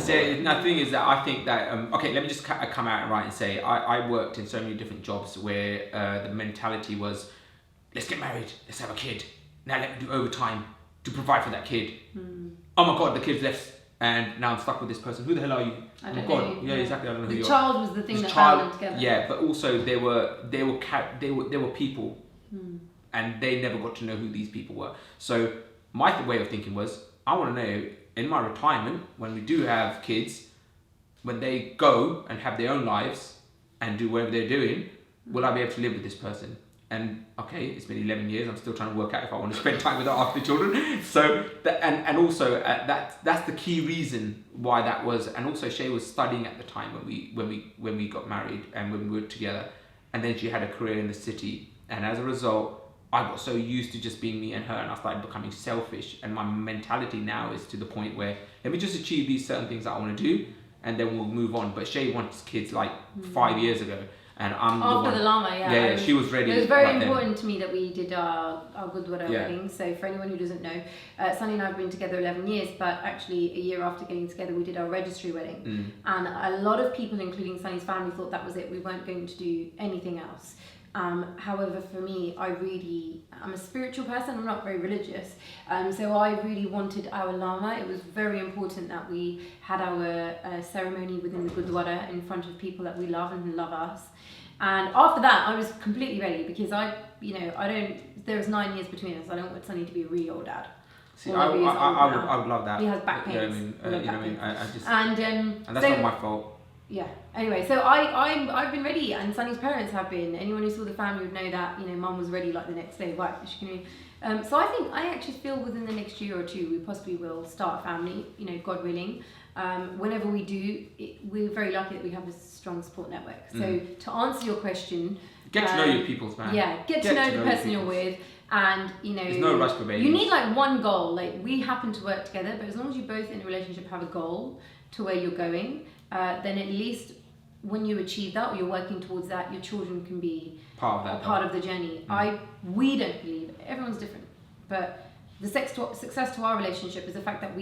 The thing is that I think that okay, let me just come out right and say I worked in so many different jobs where the mentality was, let's get married, let's have a kid. Now let me do overtime to provide for that kid. Oh my God, the kid's left, and now I'm stuck with this person. Who the hell are you? I don't know. Yeah, exactly. I don't know who you are. The child was the thing that held them together. Yeah, but also they were people, and they never got to know who these people were. So my way of thinking was, I want to know in my retirement, when we do have kids, when they go and have their own lives and do whatever they're doing, will I be able to live with this person? And okay, it's been 11 years. I'm still trying to work out if I want to spend time with her after the children. So and also that's the key reason why that was. And also Shay was studying at the time when we got married and when we were together. And then she had a career in the city. And as a result, I got so used to just being me and her, and I started becoming selfish. And my mentality now is to the point where let me just achieve these certain things that I want to do, and then we'll move on. But Shay wants kids like 5 years ago. And I'm after the Lama, yeah, she was ready. It was very important to me that we did our Gurdwara wedding. So for anyone who doesn't know, Sunny and I have been together 11 years, but actually a year after getting together, we did our registry wedding. And a lot of people, including Sunny's family, thought that was it. We weren't going to do anything else. However, for me, I'm a spiritual person. I'm not very religious. So I really wanted our Lama. It was very important that we had our ceremony within the Gurdwara in front of people that we love and love us. And after that, I was completely ready because there was 9 years between us. I don't want Sunny to be a really old dad. See, I would love that. He has back pains. And that's not my fault. Yeah. Anyway, so I've been ready, and Sunny's parents have been. Anyone who saw the family would know that Mum was ready like the next day. Right? So I actually feel within the next year or two we possibly will start a family. God willing. Whenever we do, we're very lucky that we have a strong support network. So to answer your question, get to know your peoples, man. Yeah, get to know the person you're with. And there's no rush for babies. You need like one goal. Like we happen to work together, but as long as you both in a relationship have a goal to where you're going, then at least when you achieve that or you're working towards that, your children can be part of the journey. We don't believe, everyone's different, but the success to our relationship is the fact that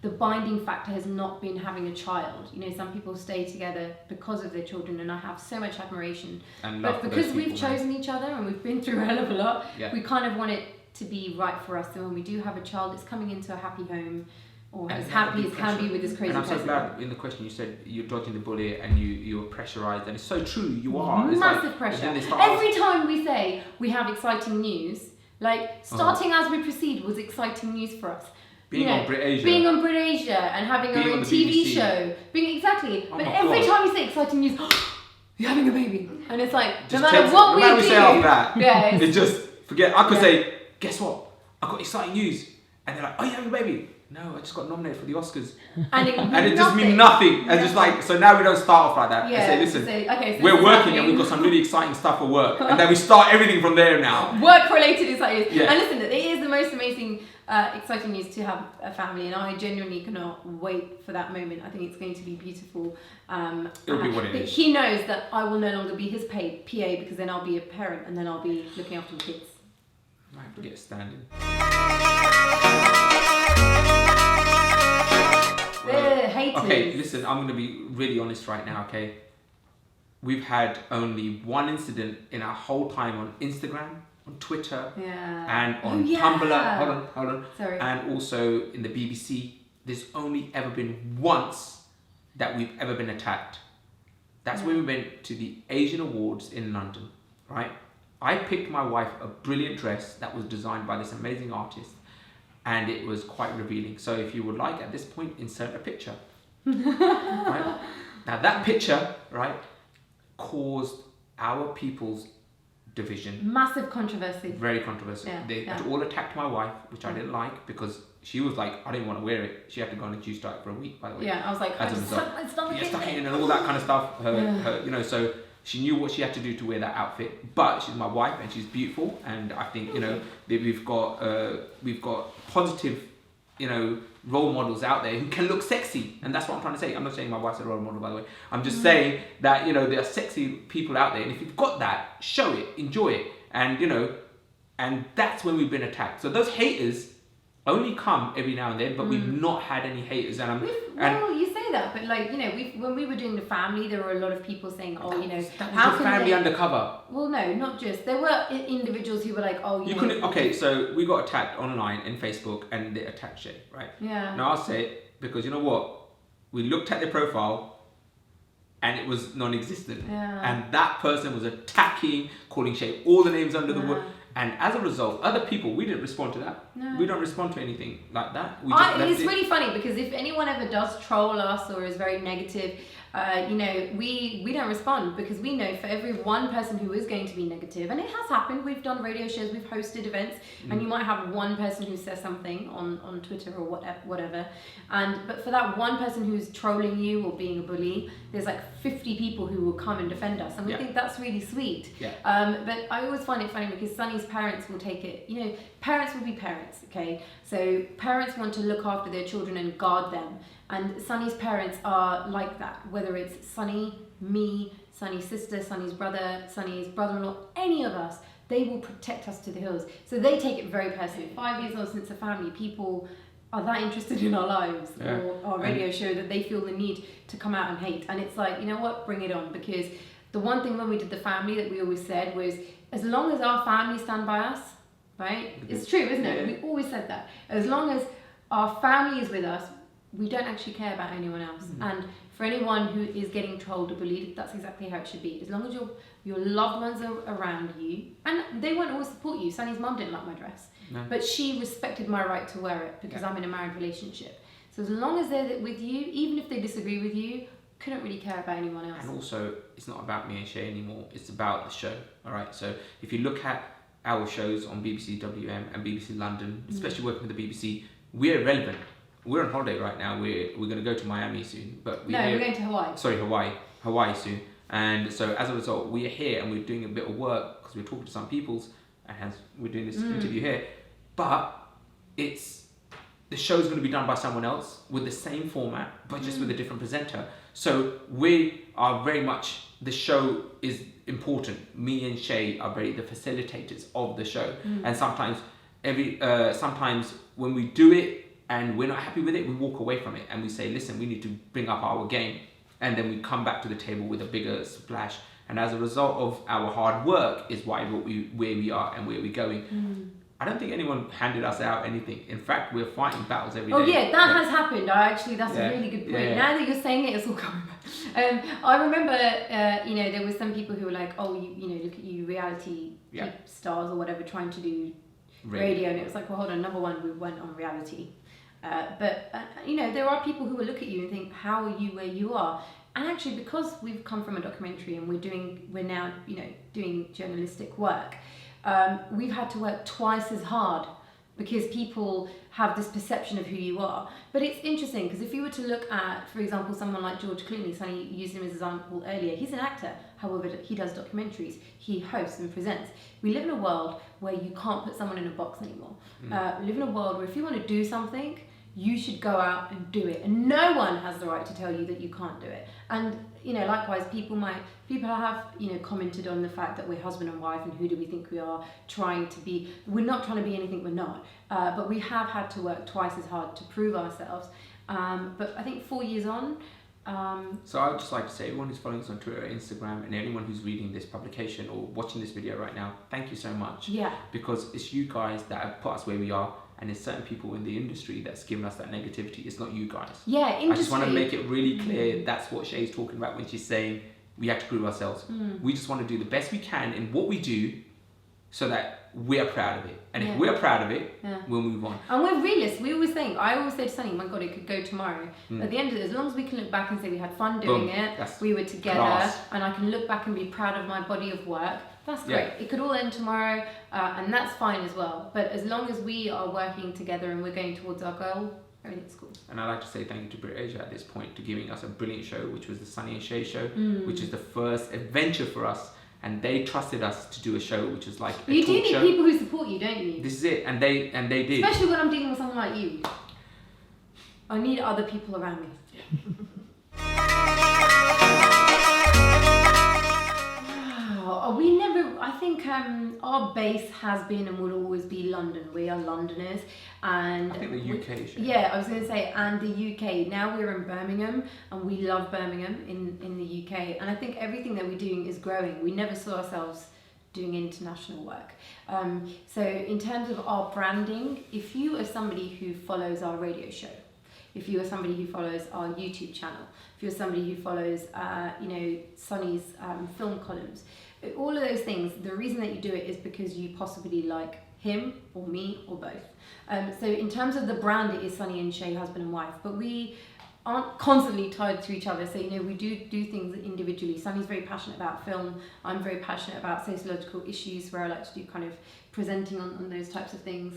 the binding factor has not been having a child. Some people stay together because of their children, and I have so much admiration. But because we've chosen each other and we've been through a hell of a lot, we kind of want it to be right for us. So when we do have a child, it's coming into a happy home, or as happy as can be with this crazy person. And I'm so glad in the question you said you're dodging the bullet and you're pressurised, and it's so true, you are. It's massive pressure. Every time we say we have exciting news, like starting as we proceed was exciting news for us. Being on BritAsia and having our own TV show. But every time you say exciting news, you're having a baby. And it's like, no matter what we do. Say after that, it's just, forget, I could say, guess what? I got exciting news. And they're like, oh, you're having a baby? No, I just got nominated for the Oscars. And it just means nothing. And just like, so now we don't start off like that. Yeah, and say, listen, we're working and we've got some really exciting stuff for work. And then we start everything from there now. Work related exciting. Yeah. And listen, it is the most amazing exciting news to have a family, and I genuinely cannot wait for that moment. I think it's going to be beautiful. It'll be what it is. He knows that I will no longer be his PA because then I'll be a parent and then I'll be looking after the kids. I have to get standing. Haters. Okay, listen, I'm going to be really honest right now, okay? We've had only one incident in our whole time on Instagram, on Twitter, and on Tumblr. Hold on. Sorry. And also in the BBC. There's only ever been once that we've ever been attacked. That's when we went to the Asian Awards in London, right? I picked my wife a brilliant dress that was designed by this amazing artist, and it was quite revealing. So if you would like, at this point, insert a picture. Right? Now that picture, right, caused our people's division. Massive controversy. Very controversial. They all attacked my wife, which I didn't like, because she was like, I didn't want to wear it. She had to go on a juice diet for a week, by the way. Yeah, I was like, I just stuck my stomach in and all that kind of stuff. Her, so she knew what she had to do to wear that outfit. But she's my wife and she's beautiful, and I think that we've got positive, role models out there who can look sexy, and that's what I'm trying to say. I'm not saying my wife's a role model, by the way. I'm just saying that there are sexy people out there, and if you've got that, show it, enjoy it, and that's when we've been attacked. So those haters only come every now and then, but we've not had any haters. You say say that, but like, you know, when we were doing the family, there were a lot of people saying, oh, you know, how can family undercover? Well, no, not just. There were individuals who were like, oh, you know, couldn't. Okay, so we got attacked online in Facebook, and they attacked Shay, right? Yeah. Now I'll say it because you know what? We looked at their profile, and it was non-existent, and that person was attacking, calling Shay all the names under the wood. And as a result, other people, we didn't respond to that. No. We don't respond to anything like that. It's really funny because if anyone ever does troll us or is very negative, you know, we don't respond because we know for every one person who is going to be negative, and it has happened, we've done radio shows, we've hosted events, and you might have one person who says something on Twitter or whatever, but for that one person who's trolling you or being a bully, there's like 50 people who will come and defend us, and we think that's really sweet. But I always find it funny because Sunny's parents will take it, you know, parents will be parents, okay? So parents want to look after their children and guard them. And Sunny's parents are like that, whether it's Sunny, me, Sunny's sister, Sunny's brother-in-law, any of us, they will protect us to the hills. So they take it very personally. 5 years old since a family, people are that interested in our lives or our radio show that they feel the need to come out and hate. And it's like, you know what, bring it on. Because the one thing when we did the family that we always said was, as long as our family stand by us, right? It's true, isn't it? We always said that. As long as our family is with us, we don't actually care about anyone else. And for anyone who is getting trolled or bullied, that's exactly how it should be. As long as your loved ones are around you, and they won't always support you. Sunny's mum didn't like my dress, but she respected my right to wear it because I'm in a married relationship. So as long as they're with you, even if they disagree with you, couldn't really care about anyone else. And also, it's not about me and Shay anymore. It's about the show. All right. So if you look at our shows on BBC WM and BBC London, especially working with the BBC, we're relevant. We're on holiday right now. We're going to go to Miami soon, but we're going to Hawaii. Sorry, Hawaii soon. And so as a result, we're here and we're doing a bit of work because we're talking to some peoples, and hence we're doing this interview here. But the show's going to be done by someone else with the same format, but just with a different presenter. So we are very much, the show is important. Me and Shay are the facilitators of the show, and sometimes when we do it and we're not happy with it, we walk away from it and we say, listen, we need to bring up our game, and then we come back to the table with a bigger splash. And as a result of our hard work is where we are and where we're going. I don't think anyone handed us out anything. In fact, we're fighting battles every day. Oh yeah, that has happened. That's a really good point. Now that you're saying it, it's all coming back. I remember, you know, there were some people who were like, oh, you know, look at you, reality stars or whatever, trying to do radio. And it was like, well, hold on, number one, we went on reality. But you know, there are people who will look at you and think, how are you where you are? And actually, because we've come from a documentary and we're now, you know, doing journalistic work, we've had to work twice as hard because people have this perception of who you are. But it's interesting because if you were to look at, for example, someone like George Clooney, Sunny used him as an example earlier, he's an actor, however, he does documentaries, he hosts and presents. We live in a world where you can't put someone in a box anymore. We live in a world where if you want to do something, you should go out and do it. And no one has the right to tell you that you can't do it. And, you know, likewise, people have, you know, commented on the fact that we're husband and wife and who do we think we are, we're not trying to be anything we're not. But we have had to work twice as hard to prove ourselves. But I think 4 years on... So I would just like to say, everyone who's following us on Twitter, Instagram, and anyone who's reading this publication or watching this video right now, thank you so much. Yeah. Because it's you guys that have put us where we are. And there's certain people in the industry that's given us that negativity. It's not you guys. Yeah, industry. I just want to make it really clear that's what Shay's talking about when she's saying we have to prove ourselves. We just want to do the best we can in what we do so that we're proud of it. And if we're proud of it, we'll move on. And we're realists. I always say to Sunny, my God, it could go tomorrow. At the end of it, as long as we can look back and say we had fun doing it, we were together, and I can look back and be proud of my body of work, that's great. Yeah. It could all end tomorrow, and that's fine as well. But as long as we are working together and we're going towards our goal, everything's cool. And I'd like to say thank you to BritAsia at this point to giving us a brilliant show, which was the Sunny and Shay show, which is the first adventure for us. And they trusted us to do a show which was like a You talk do need show. People who support you, don't you? This is it, and they did. Especially when I'm dealing with someone like you. I need other people around me. think our base has been and will always be London. We are Londoners, and I think the UK. Yeah, I was going to say, and the UK. Now we're in Birmingham, and we love Birmingham in the UK. And I think everything that we're doing is growing. We never saw ourselves doing international work. So in terms of our branding, if you are somebody who follows our radio show, if you are somebody who follows our YouTube channel, if you're somebody who follows, Sonny's film columns, all of those things, the reason that you do it is because you possibly like him or me or both. So in terms of the brand, it is Sonny and Shay, husband and wife, but we aren't constantly tied to each other. So, we do things individually. Sonny's very passionate about film. I'm very passionate about sociological issues, where I like to do kind of presenting on those types of things.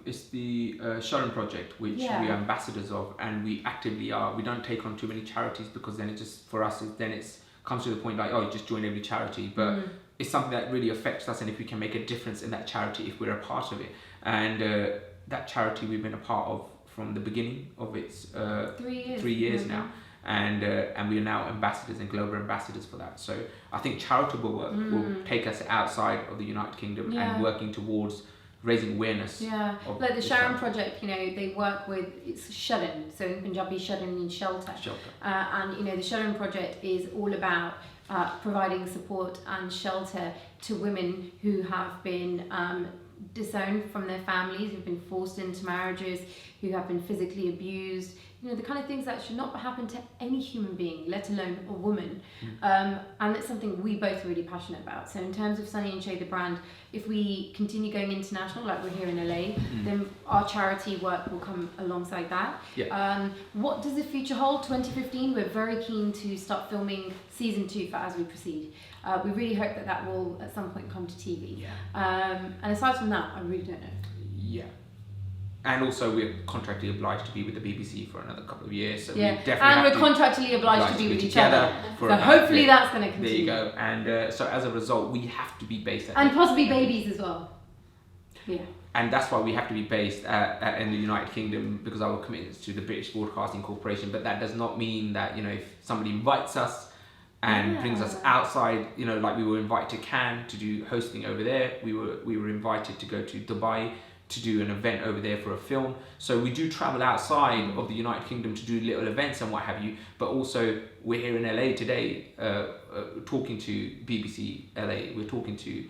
It's the Sharon Project, which we are ambassadors of, and we actively are. We don't take on too many charities, because then it just, for us, it's comes to the point like, you just join every charity. But it's something that really affects us, and if we can make a difference in that charity, if we're a part of it. And that charity we've been a part of from the beginning of its 3 years now, and we are now ambassadors and global ambassadors for that. So I think charitable work will take us outside of the United Kingdom and working towards raising awareness. Like the Sharon Project, they work with, it's Sharon, so in Punjabi Sharon means shelter. And the Sharon Project is all about providing support and shelter to women who have been disowned from their families, who've been forced into marriages, who have been physically abused, the kind of things that should not happen to any human being, let alone a woman. And it's something we both are really passionate about. So in terms of Sonny and Shay, the brand, if we continue going international, like we're here in LA, then our charity work will come alongside that. What does the future hold? 2015, we're very keen to start filming season 2 for As We Proceed. We really hope that will at some point come to TV. And aside from that, I really don't know. And also we're contractually obliged to be with the BBC for another couple of years. So we definitely and we're contractually obliged to be with each other. So hopefully that's going to continue. There you go. And so as a result, we have to be based at... And possibly babies as well. And that's why we have to be based in the United Kingdom, because our commitments to the British Broadcasting Corporation. But that does not mean that, if somebody invites us and brings us outside, like we were invited to Cannes to do hosting over there. We were invited to go to Dubai to do an event over there for a film. So we do travel outside of the United Kingdom to do little events and what have you. But also we're here in LA today talking to BBC LA. We're talking to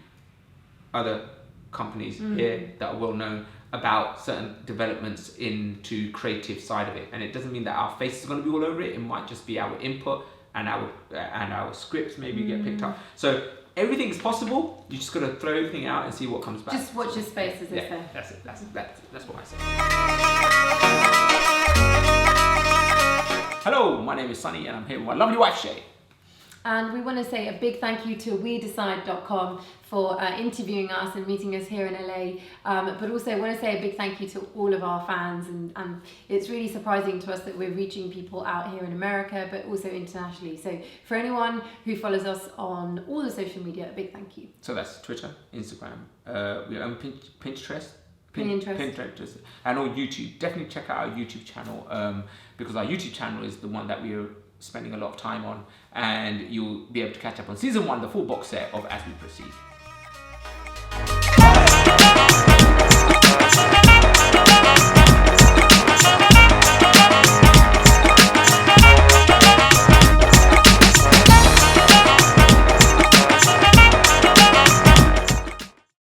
other companies here that are well known about certain developments into creative side of it. And it doesn't mean that our face is going to be all over it. It might just be our input and our scripts maybe get picked up. So everything's possible. You just got to throw everything out and see what comes back. Just watch your space, as they say. That's it. That's what I say. Hello, my name is Sonny, and I'm here with my lovely wife Shay. And we want to say a big thank you to WeDeSide.com for interviewing us and meeting us here in LA. But also I want to say a big thank you to all of our fans. And it's really surprising to us that we're reaching people out here in America, but also internationally. So for anyone who follows us on all the social media, a big thank you. So that's Twitter, Instagram, we own Pinterest, and on YouTube. Definitely check out our YouTube channel, because our YouTube channel is the one that we are spending a lot of time on, and you'll be able to catch up on season 1, the full box set of As We Proceed.